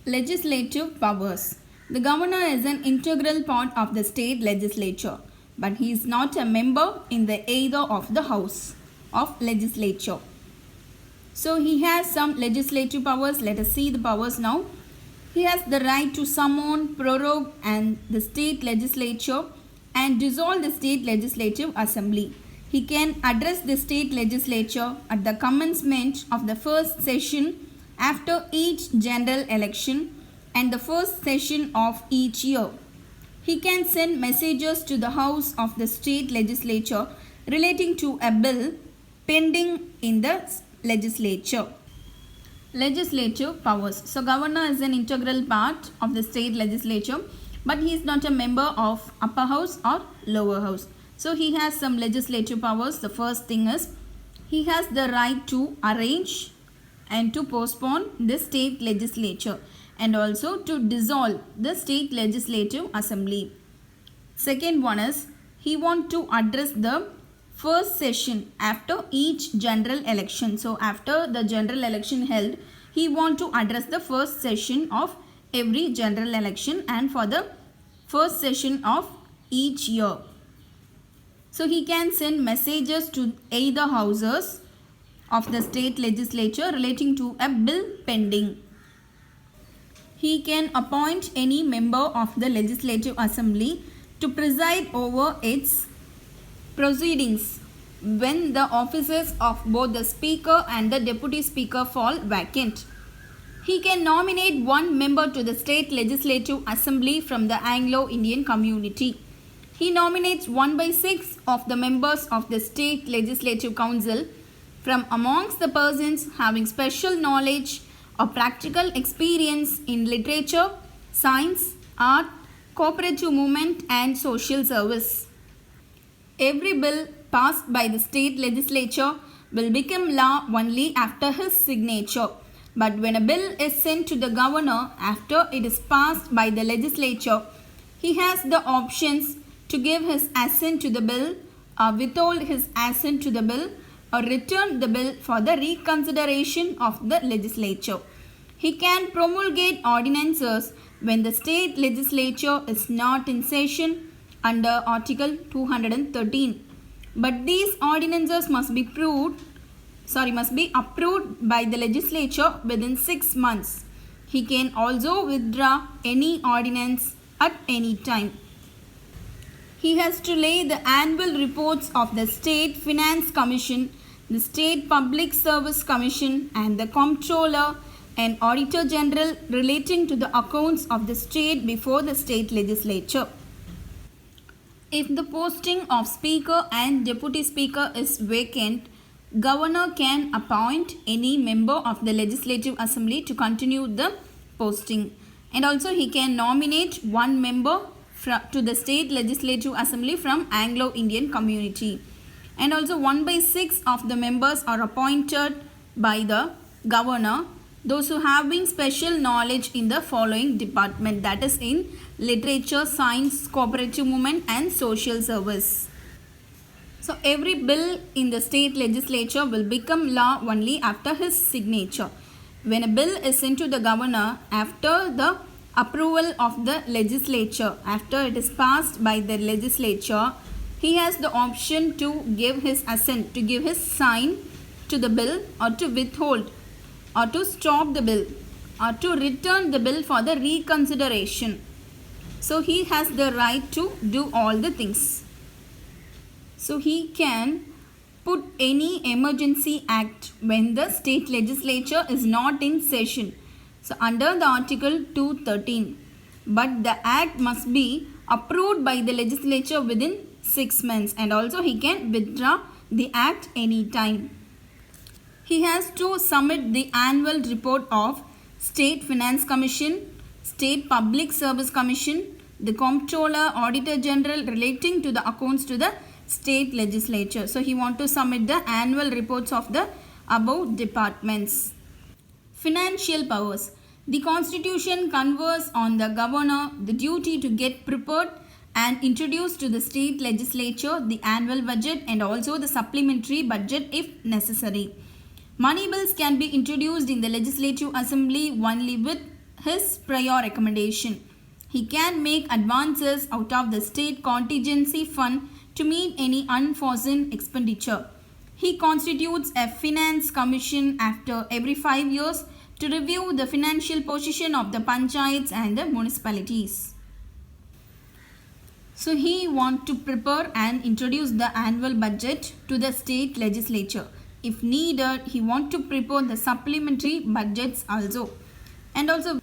Legislative powers. The governor is an integral part of the state legislature, but he is not a member in the either of the house of legislature. So he has some legislative powers. Let us see the powers now. He has the right to summon, prorogue and the state legislature and dissolve the state legislative assembly. He can address the state legislature at the commencement of the first session after each general election and the first session of each year. He can send messages to the house of the state legislature relating to a bill pending in the legislature. Legislative powers. So governor is an integral part of the state legislature, but he is not a member of upper house or lower house. So he has some legislative powers. The first thing is he has the right to arrange and to postpone the state legislature and also to dissolve the state legislative assembly. Second one is he wants to address the first session after each general election. So after the general election held, he wants to address the first session of every general election and for the first session of each year. So he can send messages to either houses of the state legislature relating to a bill pending. He can appoint any member of the legislative assembly to preside over its proceedings when the offices of both the speaker and the deputy speaker fall vacant. He can nominate one member to the state legislative assembly from the Anglo-Indian community. He nominates 1/6 of the members of the state legislative council from amongst the persons having special knowledge or practical experience in literature, science, art, cooperative movement and social service. Every bill passed by the state legislature will become law only after his signature. But when a bill is sent to the governor after it is passed by the legislature, he has the options to give his assent to the bill or withhold his assent to the bill or return the bill for the reconsideration of the legislature. He can promulgate ordinances when the state legislature is not in session under Article 213. But these ordinances must be approved by the legislature within 6 months. He can also withdraw any ordinance at any time. He has to lay the annual reports of the State Finance Commission, the State Public Service Commission and the Comptroller and Auditor General relating to the accounts of the state before the state legislature. If the posting of speaker and deputy speaker is vacant, governor can appoint any member of the legislative assembly to continue the posting. And also he can nominate one member to the state legislative assembly from Anglo-Indian community. And also 1/6 of the members are appointed by the governor, those who have been special knowledge in the following department, that is in literature, science, cooperative movement and social service. So every bill in the state legislature will become law only after his signature. When a bill is sent to the governor after the approval of the legislature, after it is passed by the legislature, he has the option to give his assent, to give his sign to the bill or to withhold or to stop the bill or to return the bill for the reconsideration. So he has the right to do all the things. So he can put any emergency act when the state legislature is not in session. So under the Article 213. But the act must be approved by the legislature within 6 months and also he can withdraw the act any time. He has to submit the annual report of State Finance Commission, State Public Service Commission, the Comptroller, Auditor General relating to the accounts to the state legislature. So he wants to submit the annual reports of the above departments. Financial powers. The Constitution confers on the governor the duty to get prepared and introduce to the state legislature the annual budget and also the supplementary budget if necessary. Money bills can be introduced in the legislative assembly only with his prior recommendation. He can make advances out of the state contingency fund to meet any unforeseen expenditure. He constitutes a finance commission after every 5 years to review the financial position of the panchayats and the municipalities. So he wants to prepare and introduce the annual budget to the state legislature. If needed, he wants to prepare the supplementary budgets also. And also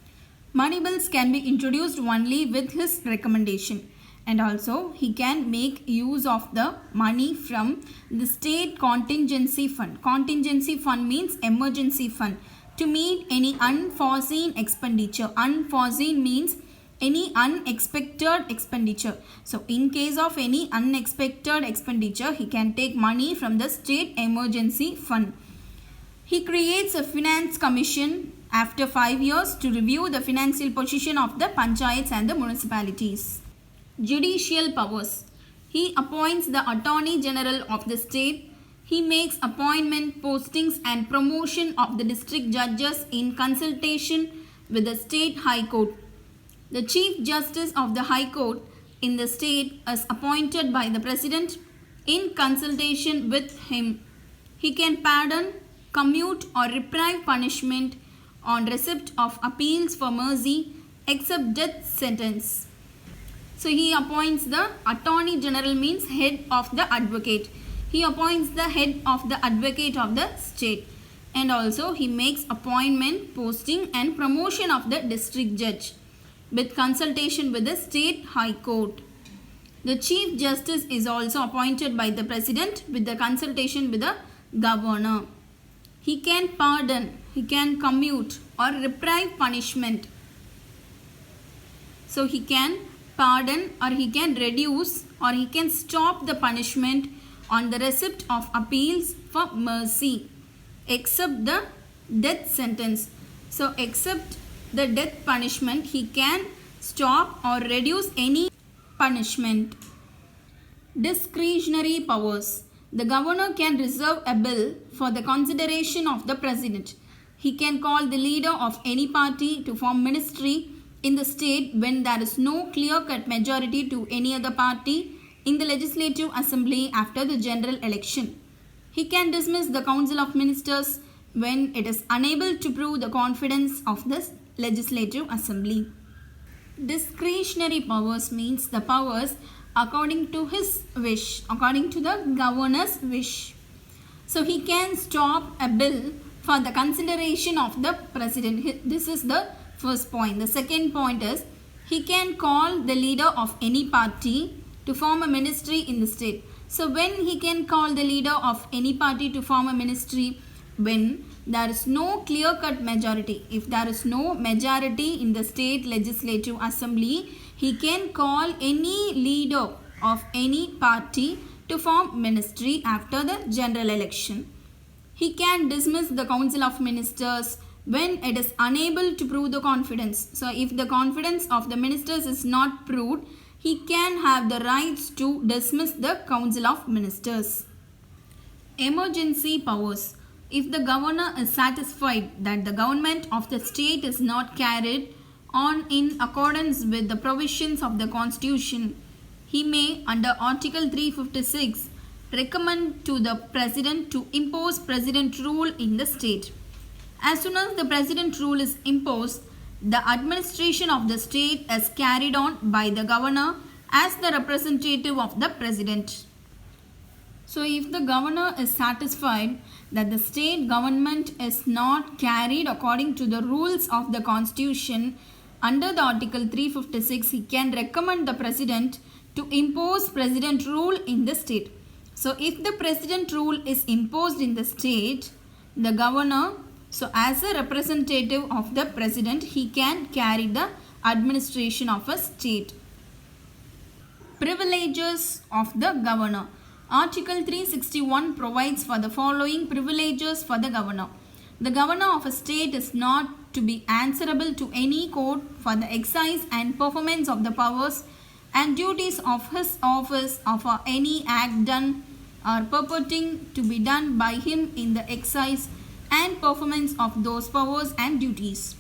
money bills can be introduced only with his recommendation. And also he can make use of the money from the state contingency fund. Contingency fund means emergency fund to meet any unforeseen expenditure. Unforeseen means any unexpected expenditure. So in case of any unexpected expenditure, he can take money from the state emergency fund. He creates a finance commission after 5 years to review the financial position of the panchayats and the municipalities. Judicial powers. He appoints the Attorney General of the state. He makes appointment, postings and promotion of the district judges in consultation with the state high court. The Chief Justice of the High Court in the state is appointed by the President in consultation with him. He can pardon, commute or reprieve punishment on receipt of appeals for mercy except death sentence. So he appoints the Attorney General means head of the advocate. He appoints the head of the advocate of the state. And also he makes appointment, posting and promotion of the district judge with consultation with the state high court. The Chief Justice is also appointed by the President with the consultation with the Governor. He can pardon, he can commute or reprieve punishment. So he can pardon or he can reduce or he can stop the punishment on the receipt of appeals for mercy except the death sentence. So except the death punishment, he can stop or reduce any punishment. Discretionary powers. The governor can reserve a bill for the consideration of the president. He can call the leader of any party to form ministry in the state when there is no clear-cut majority to any other party in the legislative assembly after the general election. He can dismiss the council of ministers when it is unable to prove the confidence of the legislative assembly. Discretionary powers means the powers according to his wish, according to the governor's wish. So he can stop a bill for the consideration of the president. This is the first point. The second point is he can call the leader of any party to form a ministry in the state. So when he can call the leader of any party to form a ministry, when there is no clear-cut majority. If there is no majority in the state legislative assembly, he can call any leader of any party to form ministry after the general election. He can dismiss the council of ministers when it is unable to prove the confidence. So if the confidence of the ministers is not proved, he can have the rights to dismiss the council of ministers. Emergency powers. If the governor is satisfied that the government of the state is not carried on in accordance with the provisions of the constitution, he may under Article 356 recommend to the president to impose president rule in the state. As soon as the president rule is imposed, the administration of the state is carried on by the governor as the representative of the president. So if the governor is satisfied that the state government is not carried according to the rules of the constitution, under the Article 356, he can recommend the president to impose president rule in the state. So if the president rule is imposed in the state, the governor, so as a representative of the president, he can carry the administration of a state. Privileges of the governor. Article 361 provides for the following privileges for the governor. The governor of a state is not to be answerable to any court for the exercise and performance of the powers and duties of his office or for any act done or purporting to be done by him in the exercise and performance of those powers and duties.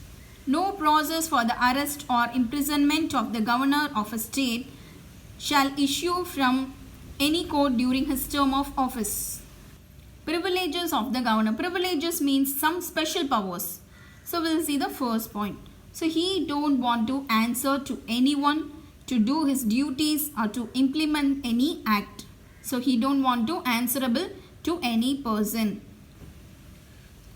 No process for the arrest or imprisonment of the governor of a state shall issue from any court during his term of office. Privileges of the governor. Privileges means some special powers. So we'll see the first point. So he don't want to answer to anyone, to do his duties or to implement any act. So he don't want to answerable to any person.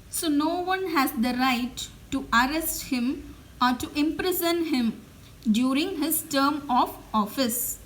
So no one has the right to arrest him or to imprison him during his term of office.